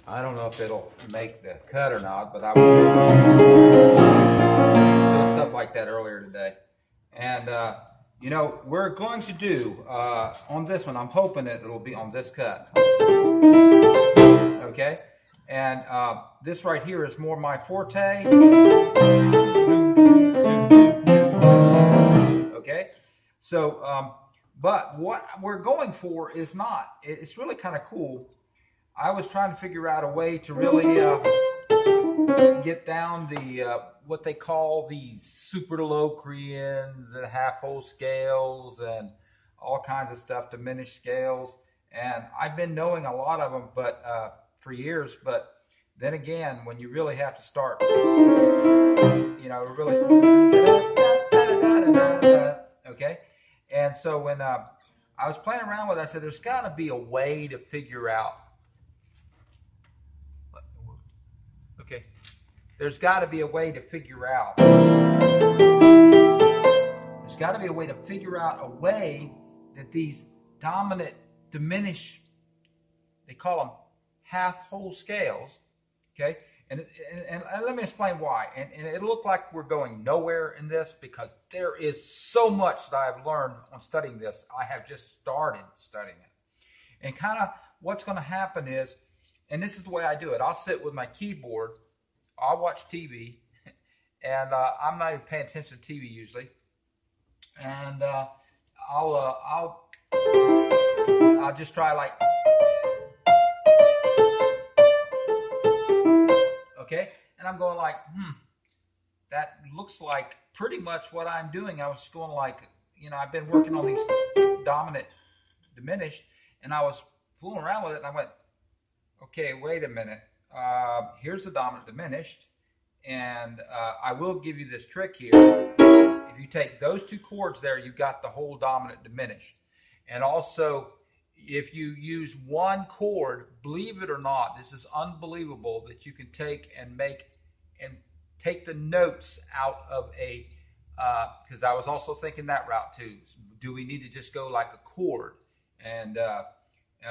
I don't know if it'll make the cut or not, but I was doing stuff like that earlier today. And, we're going to do, on this one, I'm hoping that it'll be on this cut. Okay? And this right here is more my forte. Okay? So, but what we're going for is not. It's really kind of cool. I was trying to figure out a way to really get down the what they call these super Locrians and half whole scales and all kinds of stuff, diminished scales. And I've been knowing a lot of them, but for years. But then again, when you really have to start, really, okay. And so when I was playing around with it, I said, there's got to be a way to figure out. Okay, there's got to be a way to figure out. There's got to be a way to figure out a way that these dominant, diminished, they call them half whole scales. Okay, and let me explain why. And it looked like we're going nowhere in this because there is so much that I've learned on studying this. I have just started studying it, and kind of what's going to happen is. And this is the way I do it. I'll sit with my keyboard. I'll watch TV, and I'm not even paying attention to TV usually. And I'll just try like, okay. And I'm going like, that looks like pretty much what I'm doing. I was going like, I've been working on these dominant, diminished, and I was fooling around with it, and I went. Okay, wait a minute. Here's the dominant diminished, and I will give you this trick here. If you take those two chords there, you've got the whole dominant diminished. And also, if you use one chord, believe it or not, this is unbelievable that you can take the notes out of a, because I was also thinking that route too. Do we need to just go like a chord? And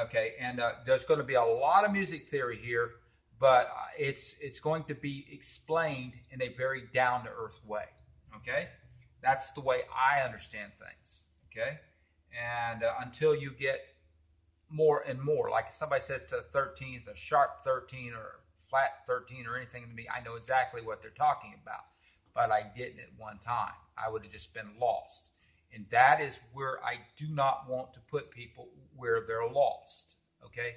okay, and there's going to be a lot of music theory here, but it's going to be explained in a very down-to-earth way, okay? That's the way I understand things, okay? And until you get more and more, like if somebody says to a 13th, a sharp 13 or flat 13 or anything to me, I know exactly what they're talking about, but I didn't at one time. I would have just been lost. And that is where I do not want to put people where they're lost, okay?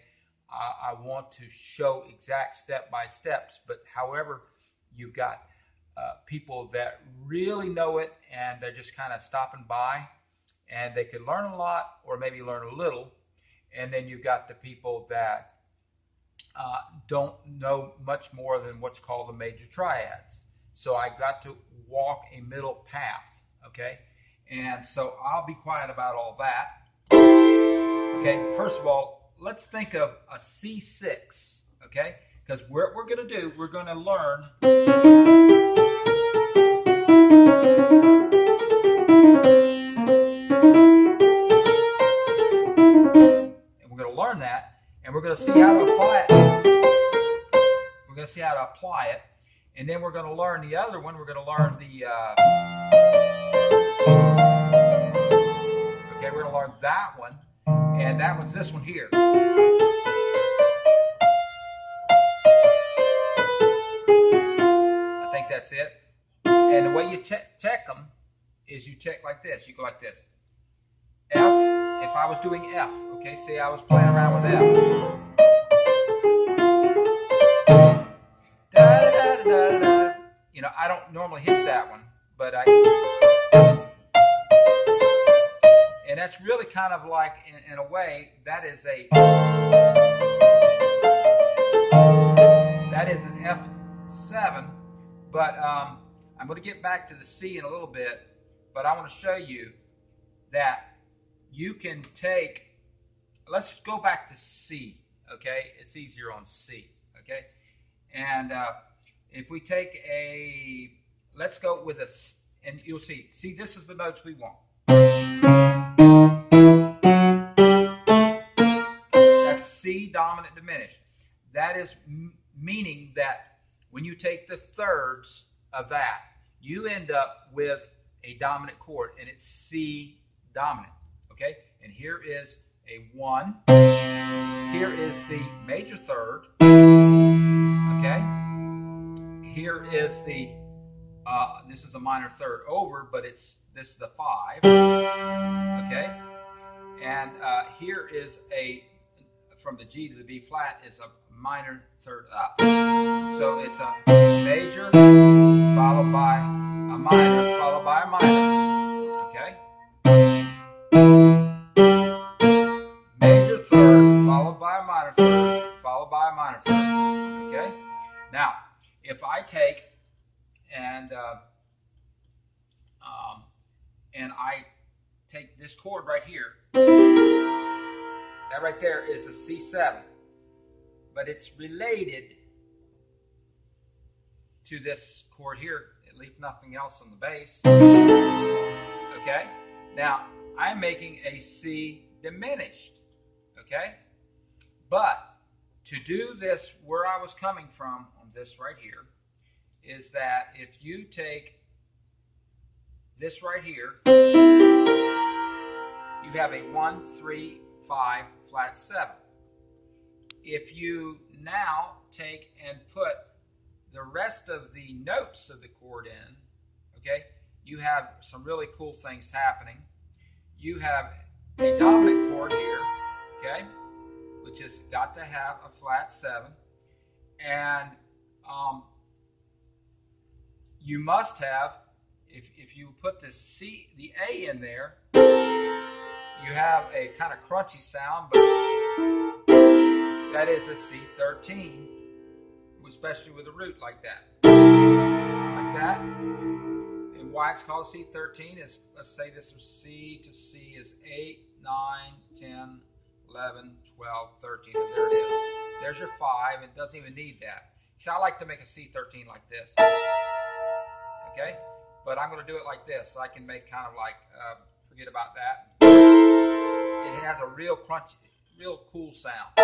I want to show exact step-by-steps, but however, you've got people that really know it, and they're just kind of stopping by, and they could learn a lot or maybe learn a little, and then you've got the people that don't know much more than what's called the major triads. So I got to walk a middle path, okay? And so I'll be quiet about all that. Okay, first of all, let's think of a C6, okay? Because what we're going to do, we're going to learn. And we're going to learn that, and we're going to see how to apply it. We're going to see how to apply it. And then we're going to learn the other one. We're going to learn the... Okay, we're going to learn that one, and that one's this one here. I think that's it. And the way you check them is you check like this. You go like this. F, if I was doing F, okay, see I was playing around with F. Da, da, da, da, da. I don't normally hit that one, but and that's really kind of like, in a way, that is an F7, but I'm going to get back to the C in a little bit, but I want to show you that you can take, let's go back to C, okay? It's easier on C, okay? And if we take let's go with and you'll see, this is the notes we want. That's C dominant diminished. that is meaning that when you take the thirds of that, you end up with a dominant chord, and it's C dominant. Okay, and here is a 1. Here is the major third. Okay, here is the this is a minor third over, but this is the 5. Okay, and here is from the G to the B flat is a minor third up. So it's a major followed by a minor followed by a minor. Okay, major third followed by a minor third followed by a minor third. Okay, now if I take and I take this chord right here, that right there is a C7, but it's related to this chord here. It leaves nothing else on the bass. Okay, now I'm making a C diminished. Okay, but to do this where I was coming from on this right here is that if you take this right here, you have a 1, 3, 5, flat 7. If you now take and put the rest of the notes of the chord in, okay, you have some really cool things happening. You have a dominant chord here, okay, which has got to have a flat 7, and you must have, if you put the A in there, you have a kind of crunchy sound, but that is a C13, especially with a root like that. Like that. And why it's called C13 is, let's say this was C to C is 8, 9, 10, 11, 12, 13, and there it is. There's your 5, it doesn't even need that. So I like to make a C13 like this. Okay? But I'm going to do it like this, so I can make kind of like, forget about that. It has a real crunchy, real cool sound.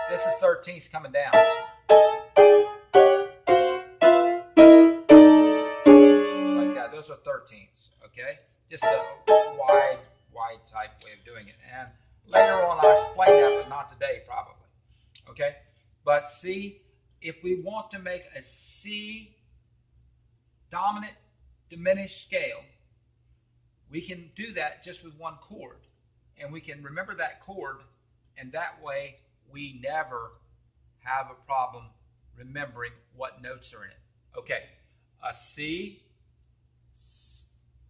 This is 13ths coming down. Like that. Those are 13ths, okay? Just a wide type way of doing it. And later on I'll explain that, but not today probably. Okay? But see, if we want to make a C dominant diminished scale, we can do that just with one chord. And we can remember that chord, and that way we never have a problem remembering what notes are in it. Okay, a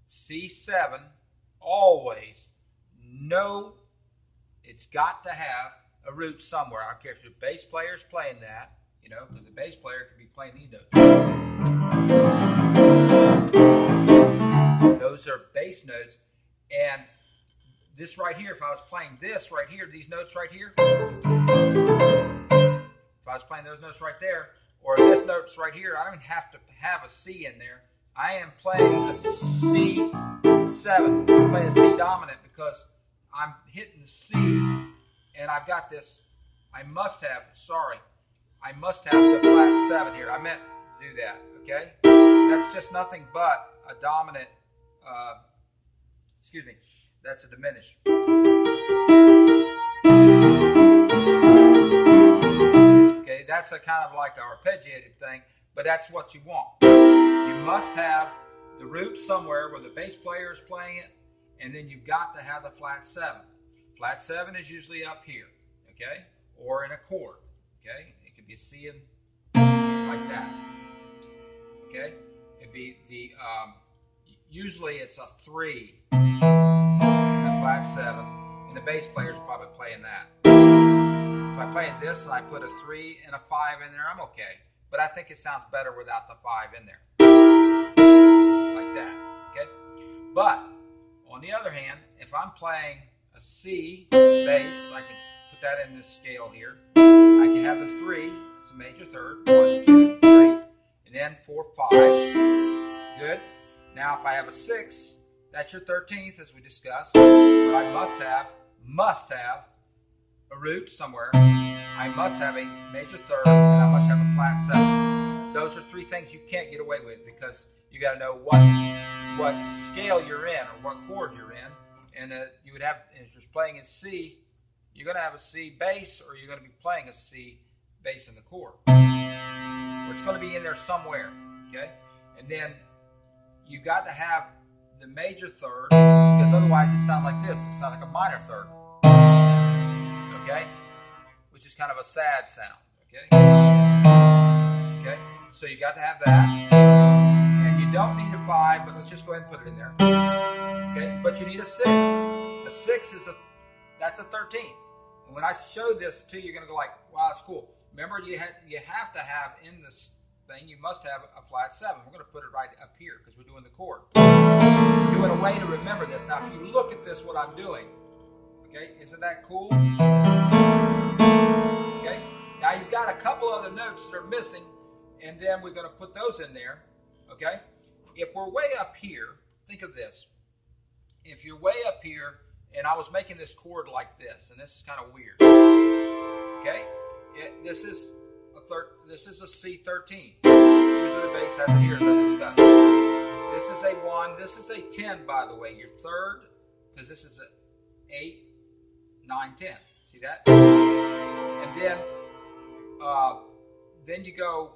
C7, always know it's got to have a root somewhere. I don't care if the bass player is playing that, you know, because the bass player could be playing these notes. Those are bass notes, and this right here, if I was playing this right here, these notes right here, if I was playing those notes right there, or this notes right here, I don't even have to have a C in there. I am playing a C7. I'm playing a C dominant because I'm hitting C, and I've got this. I must have the flat 7 here. I meant to do that, okay? That's just nothing but a dominant, that's a diminished. Okay, that's a kind of like an arpeggiated thing, but that's what you want. You must have the root somewhere where the bass player is playing it, and then you've got to have the flat 7. Flat 7 is usually up here, okay, or in a chord, okay? It could be a C in like that, okay? It'd be the, usually it's a 3. Flat 7, and the bass player is probably playing that. If I play this and I put a 3 and a 5 in there, I'm okay. But I think it sounds better without the 5 in there. Like that, okay? But, on the other hand, if I'm playing a C bass, I can put that in this scale here. I can have the 3, it's a major third, 1, 2, 3, and then 4, 5. Good. Now, if I have a 6, that's your 13th, as we discussed. But I must have a root somewhere. I I must have a major third, and I must have a flat seven. Those are three things you can't get away with, because you got to know what scale you're in or what chord you're in. And you would have, if you're playing in C, you're going to have a C bass, or you're going to be playing a C bass in the chord. Or it's going to be in there somewhere, okay? And then you got to have the major third, because otherwise it sounds like this. It sounds like a minor third, okay? Which is kind of a sad sound, okay? Okay, so you got to have that. And you don't need a 5, but let's just go ahead and put it in there. Okay, but you need a 6. A 6 is that's a 13th. And when I show this to you, you're going to go like, wow, that's cool. Remember, you have to have in this thing, you must have a flat 7. We're going to put it right up here because we're doing the chord. We're doing a way to remember this. Now, if you look at this, what I'm doing, okay, isn't that cool? Okay, now you've got a couple other notes that are missing, and then we're going to put those in there, okay? If we're way up here, think of this. If you're way up here, and I was making this chord like this, and this is kind of weird, okay? This is a C13. Usually the bass has it here, as I discussed. This is a 1. This is a 10, by the way. Your third, because this is a 8, 9, 10. See that? And then you go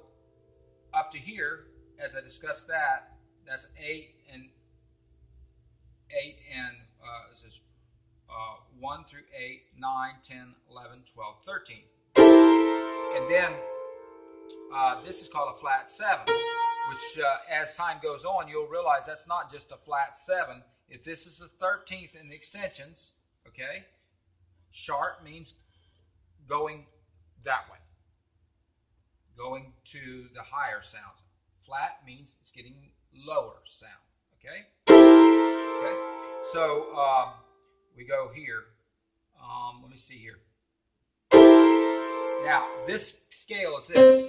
up to here, as I discussed that. That's 8 and this is 1 through 8, 9, 10, 11, 12, 13. And then this is called a flat 7, which as time goes on, you'll realize that's not just a flat 7. If this is a 13th in the extensions, okay, sharp means going that way, going to the higher sounds. Flat means it's getting lower sound, okay? Okay, so we go here. Let me see here. Now, this scale is this.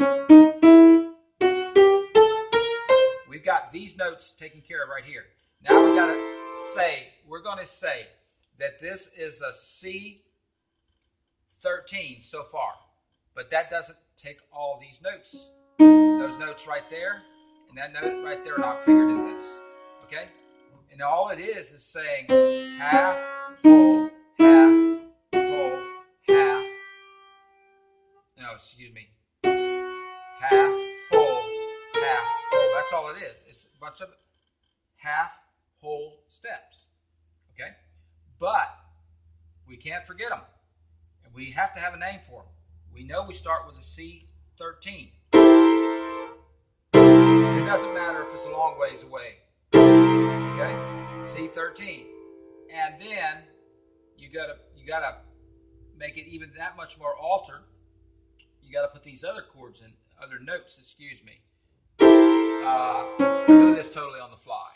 We've got these notes taken care of right here. Now we're going to say that this is a C13 so far, but that doesn't take all these notes. Those notes right there and that note right there are not figured in this, okay? And all it is saying half, full, half, full, half. No, excuse me. Half, full, half, full. That's all it is. It's a bunch of half, whole steps, okay? But we can't forget them. And we have to have a name for them. We know we start with a C13. It doesn't matter if it's a long ways away. Okay, C13, and then you gotta make it even that much more altered. You gotta put these other chords in, other notes. Excuse me. I'm doing this totally on the fly.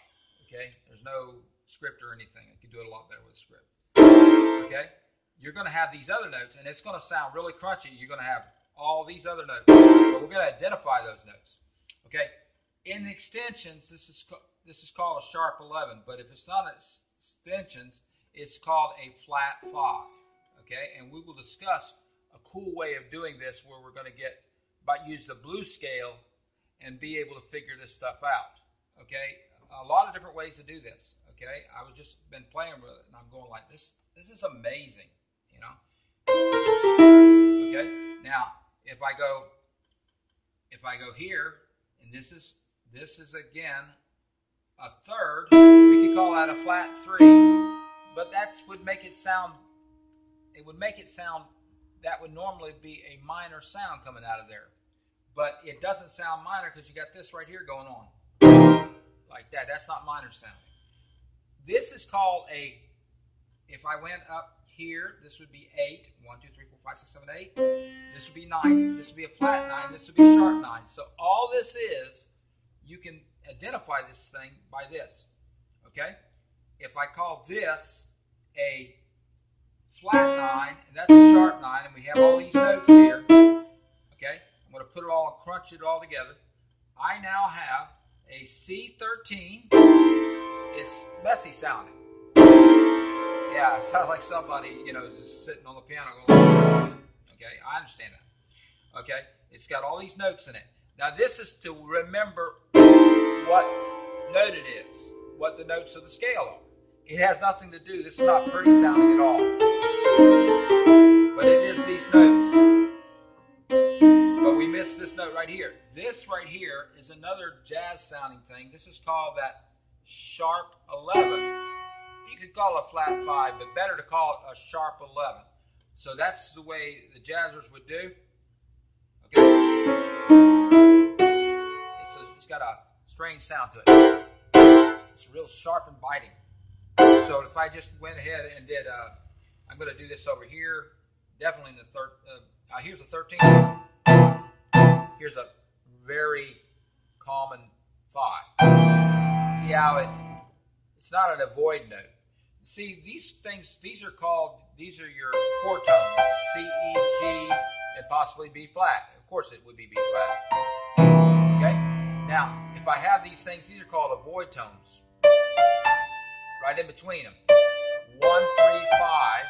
Okay, there's no script or anything. I can do it a lot better with a script. Okay, you're gonna have these other notes, and it's gonna sound really crunchy. You're gonna have all these other notes, but we're gonna identify those notes. Okay, in the extensions, this is called a sharp 11, but if it's not extensions, it's called a flat 5, okay? And we will discuss a cool way of doing this where we're going to use the blues scale and be able to figure this stuff out, okay? A lot of different ways to do this, okay? I was just been playing with it, and I'm going like, this is amazing, you know? Okay? Now, if I go here, and this is again a third, we could call that a flat 3, but that would make it sound, that would normally be a minor sound coming out of there. But it doesn't sound minor because you got this right here going on. Like that. That's not minor sounding. This is called if I went up here, this would be 8. 1, 2, 3, 4, 5, 6, 7, 8. This would be 9. This would be a flat 9. This would be a sharp 9. So all this is, you can identify this thing by this, okay? If I call this a flat 9, and that's a sharp 9, and we have all these notes here, okay? I'm going to put it all and crunch it all together. I now have a C13. It's messy sounding. Yeah, it sounds like somebody, just sitting on the piano going like this, Okay, I understand that. Okay, it's got all these notes in it. Now this is to remember what note it is, what the notes of the scale are. It has nothing to do, this is not pretty sounding at all. But it is these notes. But we missed this note right here. This right here is another jazz sounding thing. This is called that sharp 11. You could call it a flat 5, but better to call it a sharp 11. So that's the way the jazzers would do. Okay. It's got a strange sound to it. It's real sharp and biting. So if I just went ahead and did, I'm going to do this over here. Definitely in the third. Here's the 13th. Here's a very common 5. See how it's not an avoid note. See, these things, these are your chord tones, C, E, G, and possibly B flat. Of course it would be B flat. Okay? Now, if I have these things, these are called avoid tones. Right in between them. 1, 3, 5,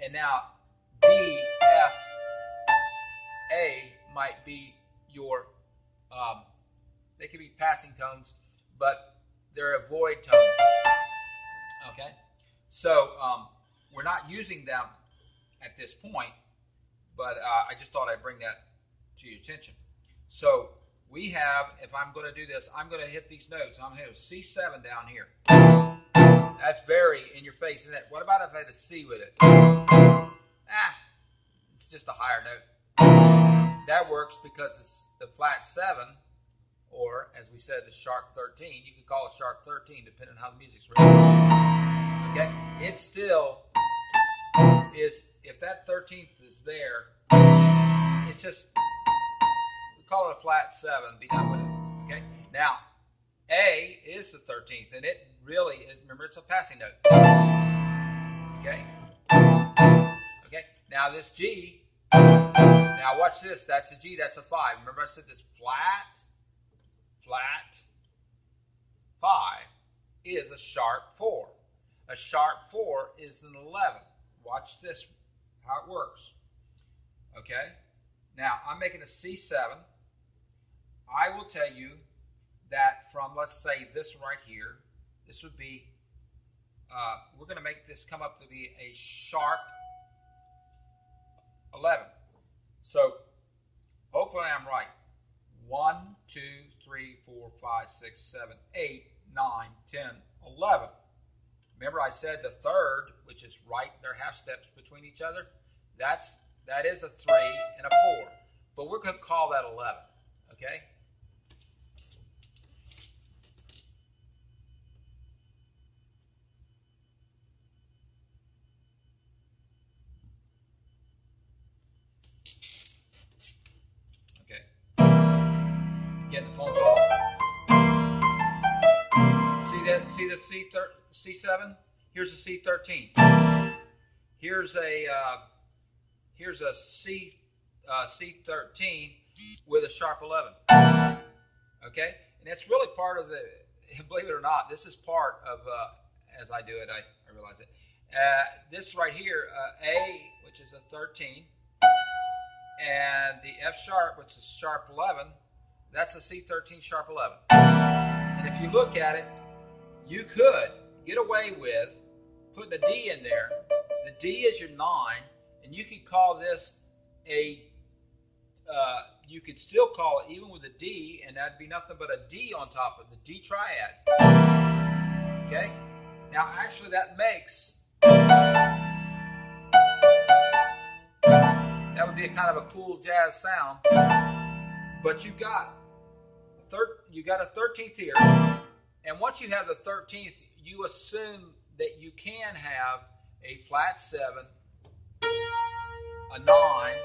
and now B, F, A might be your, they could be passing tones, but they're avoid tones. Okay? So, we're not using them at this point, but I just thought I'd bring that to your attention. So, we have, if I'm going to do this, I'm going to hit these notes. I'm going to hit a C7 down here. That's very in your face, isn't it? What about if I had a C with it? It's just a higher note. That works because it's the flat 7, or as we said, the sharp 13. You could call it sharp 13 depending on how the music's written. Okay? It still is, if that 13th is there, it's just, we call it a flat 7, be done with it. Okay? Now, A is the 13th, and it really is, remember, it's a passing note. Okay? Okay? Now this G, now watch this, that's a G, that's a 5. Remember I said this flat, 5 is a sharp 4. A sharp 4 is an 11. Watch this, how it works. Okay? Now, I'm making a C7. I will tell you that from, let's say, this right here, this would be, we're going to make this come up to be a sharp 11. So, hopefully I'm right. 1, 2, 3, 4, 5, 6, 7, 8, 9, 10, 11. Remember I said the third, which is right, there are half steps between each other. That is a 3 and a 4. But we're going to call that 11. Okay? Getting the phone call. See the C7? Here's a C13. Here's a C13 with a sharp 11. Okay? And it's really part of the, believe it or not, this is part of, as I do it, I realize it. This right here, A, which is a 13, and the F sharp, which is sharp 11, that's a C13 sharp 11. And if you look at it, you could get away with putting a D in there. The D is your 9, and you could call this a, you could still call it, even with a D, and that'd be nothing but a D on top of the D triad. Okay? Now, actually, that makes, that would be a kind of a cool jazz sound. But you got a 13th here, and once you have the 13th, you assume that you can have a flat 7, a 9,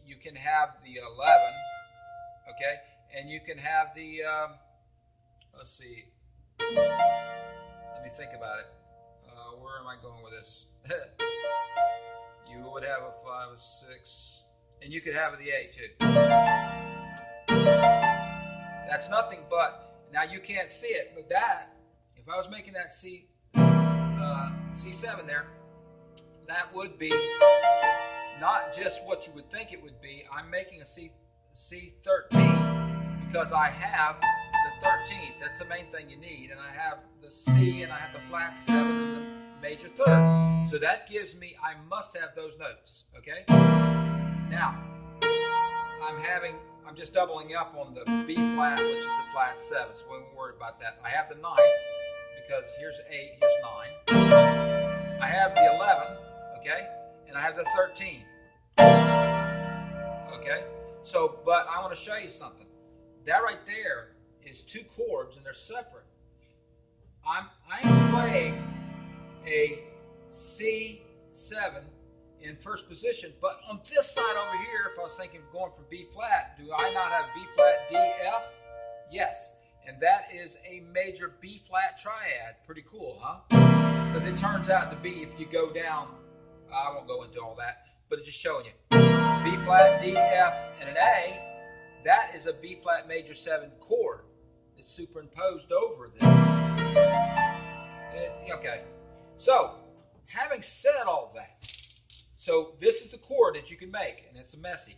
you can have the 11, okay, and you can have the, let's see, let me think about it. Where am I going with this? You would have a 5, a 6, and you could have the A too. That's nothing but, now you can't see it, but that, if I was making that C7 there, that would be not just what you would think it would be. I'm making a C13 because I have the 13th. That's the main thing you need. And I have the C and I have the flat 7 and the major third. So that gives me, I must have those notes. Okay? Now, I'm just doubling up on the B flat, which is the flat 7. So we won't worry about that. I have the 9th because here's 8, here's 9. I have the 11, okay? And I have the 13. Okay? So, but I want to show you something. That right there is 2 chords and they're separate. I'm playing a C7 in first position, but on this side over here, if I was thinking of going from B flat, do I not have B flat, D, F? Yes. And that is a major B flat triad. Pretty cool, huh? Because it turns out to be, if you go down, I won't go into all that, but it's just showing you. B flat, D, F, and an A, that is a B flat major 7 chord. It's superimposed over this. Okay. So, having said all that, so this is the chord that you can make, and it's a messy.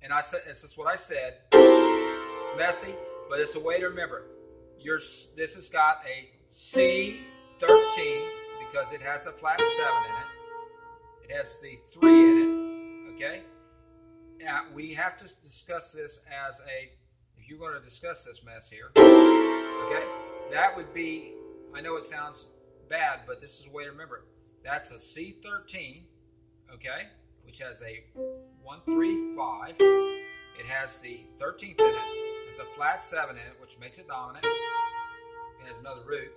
And I said, this is what I said. It's messy, but it's a way to remember. This has got a C13 because it has a flat 7 in it. It has the 3 in it. Okay. Now we have to discuss this as if you're going to discuss this mess here. Okay, that would be. I know it sounds bad, but this is a way to remember it. That's a C13, okay, which has a 1, 3, 5. It has the 13th in it. There's a flat 7 in it, which makes it dominant. It has another root.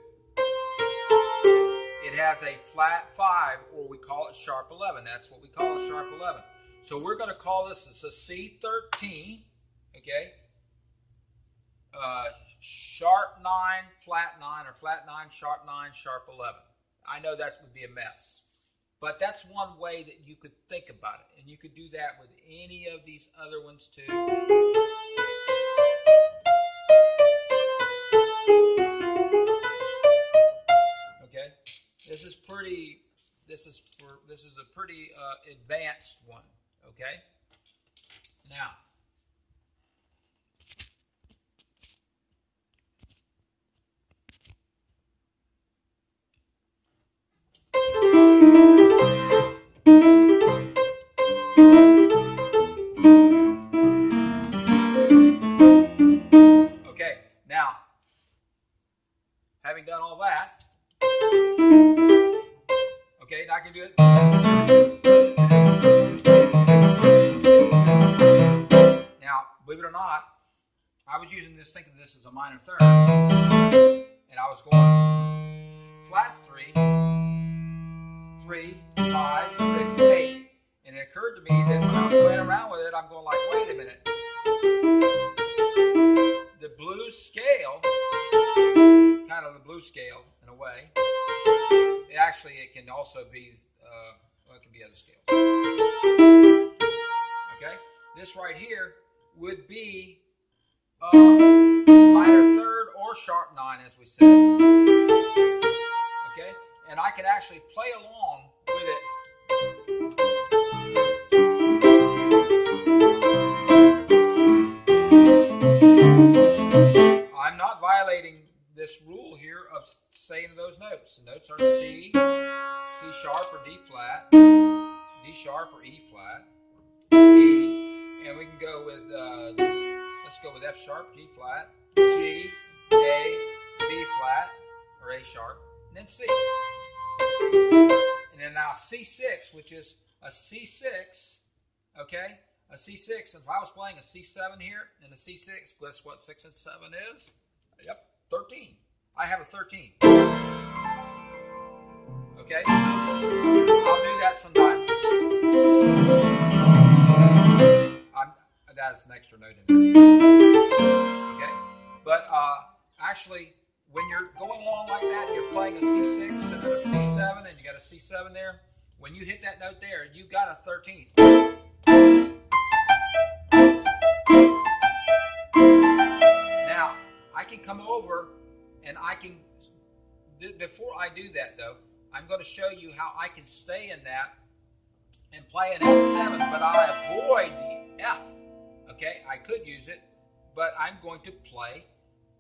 It has a flat 5, or we call it sharp 11. That's what we call a sharp 11. So we're going to call this as a C13, okay, sharp 9, flat 9, or flat 9, sharp 9, sharp 11. I know that would be a mess, but that's one way that you could think about it, and you could do that with any of these other ones too. Okay, this is a pretty advanced one. Okay, now. Okay, now, having done all that, okay, now I can do it. Now, believe it or not, I was using this, thinking this is a minor third, and I was going flat 3, 3, 5, 6, 8, and it occurred to me that when I was playing around with it, I'm going like, wait a minute. The blues scale, kind of the blues scale in a way. It can also be, it can be other scales. Okay, this right here would be minor third or sharp 9, as we said. Okay, and I can actually play along with it. I'm not violating this rule here of saying those notes. The notes are C, C sharp or D flat, D sharp or E flat, E, and we can go with, let's go with F sharp, G flat, G, A, B flat, or A sharp, and then C. And then now C6, which is a C6, okay? A C6, if I was playing a C7 here, and a C6, guess what 6 and 7 is? Yep, 13. I have a 13. Okay, so I'll do that sometime. That's an extra note in there. Okay, but actually, when you're going along like that, and you're playing a C6 and then a C7, and you got a C7 there, when you hit that note there, you got a 13th. Now, I can come over and I can before I do that, though, I'm going to show you how I can stay in that and play an F7, but I avoid the F. Okay, I could use it, but I'm going to play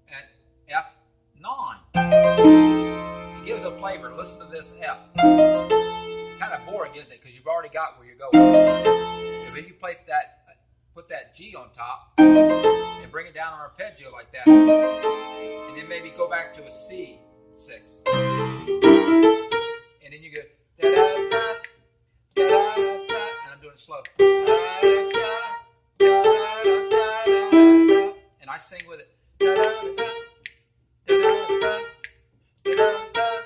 an F9. It gives a flavor. Listen to this F. Kind of boring, isn't it? Because you've already got where you're going. If you play that, put that G on top and bring it down on arpeggio like that, and then maybe go back to a C6, and then you go da da da da da da, and I'm doing it slow. Da, da, da, da, da, da, da, and I sing with it. Da, da, da, da, da, da,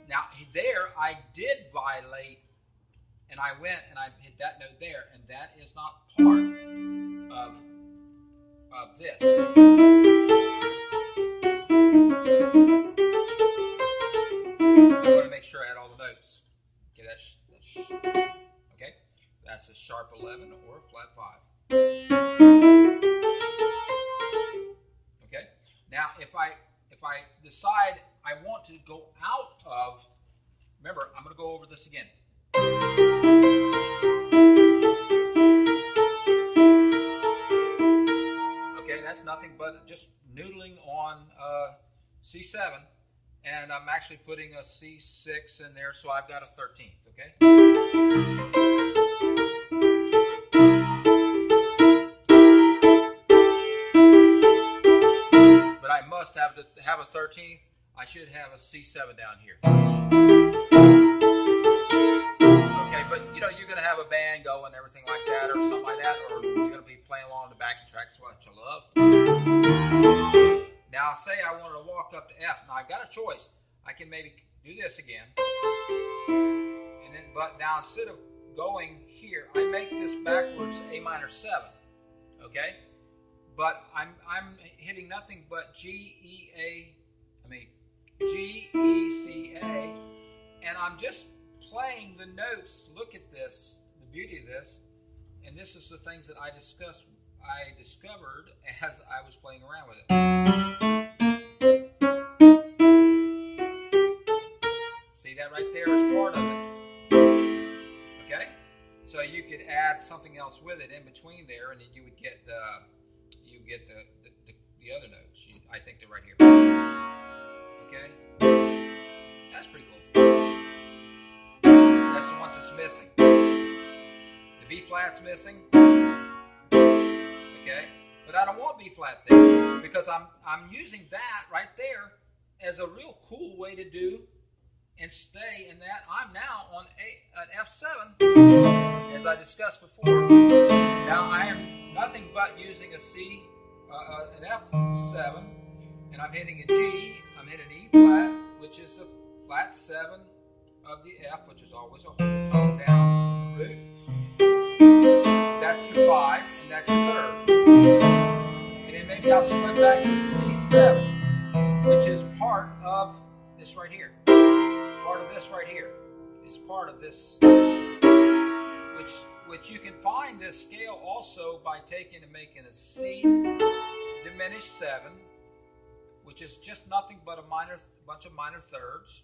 now there I did violate, and I went and I hit that note there, and that is not part of this. I want to make sure I had all the notes. Okay, that's okay. That's a sharp 11 or a flat 5. Okay. Now, if I decide I want to go out of, remember, I'm going to go over this again. Okay, that's nothing but just noodling on C7, and I'm actually putting a C6 in there, so I've got a 13th. Okay. But I must have a 13th. I should have a C7 down here. Okay, but you know, you're going to have a band going and everything like that, or something like that, or you're going to be playing along the backing tracks, which I love. Now, say I wanted to walk up to F. Now, I've got a choice. I can maybe do this again. And then, but now instead of going here, I make this backwards A minor 7. Okay? But I'm hitting nothing but G, E, C, A, and I'm just playing the notes. Look at this, the beauty of this, and this is the things that I discovered as I was playing around with it. See that right there is part of it. Okay, so you could add something else with it in between there, and then you would get the other notes. I think they're right here. Okay, that's pretty cool. That's the ones that's missing. The B flat's missing. Okay, but I don't want B flat there because I'm using that right there as a real cool way to do and stay in that. I'm now on an F7, as I discussed before. Now I am nothing but using a C, an F7, and I'm hitting a G. I'm hitting an E flat, which is a flat 7 of the F, which is always a whole tone down root. That's your 5, and that's your third. And then maybe I'll swing back to C7, which is part of this right here. Part of this right here is part of this, which you can find this scale also by taking and making a C diminished 7, which is just nothing but a bunch of minor thirds.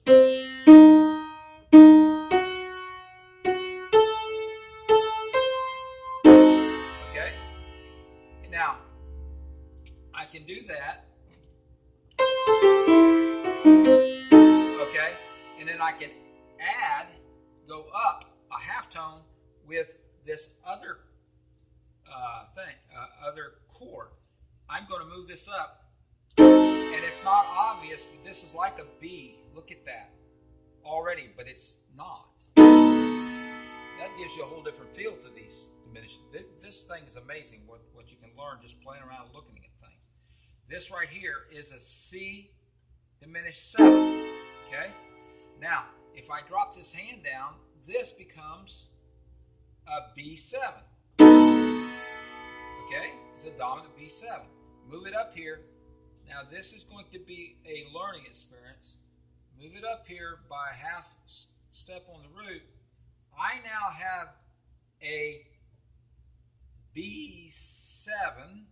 Okay. Now I can do that. Okay, and then I can go up a half tone with this other other chord. I'm going to move this up, and it's not obvious, but this is like a B. Look at that already, but it's not. That gives you a whole different feel to these diminished. This thing is amazing what you can learn just playing around looking at things. This right here is a C diminished 7. Okay? Now, if I drop this hand down, this becomes a B7. Okay? It's a dominant B7. Move it up here. Now, this is going to be a learning experience. Move it up here by a half step on the root. I now have a B7,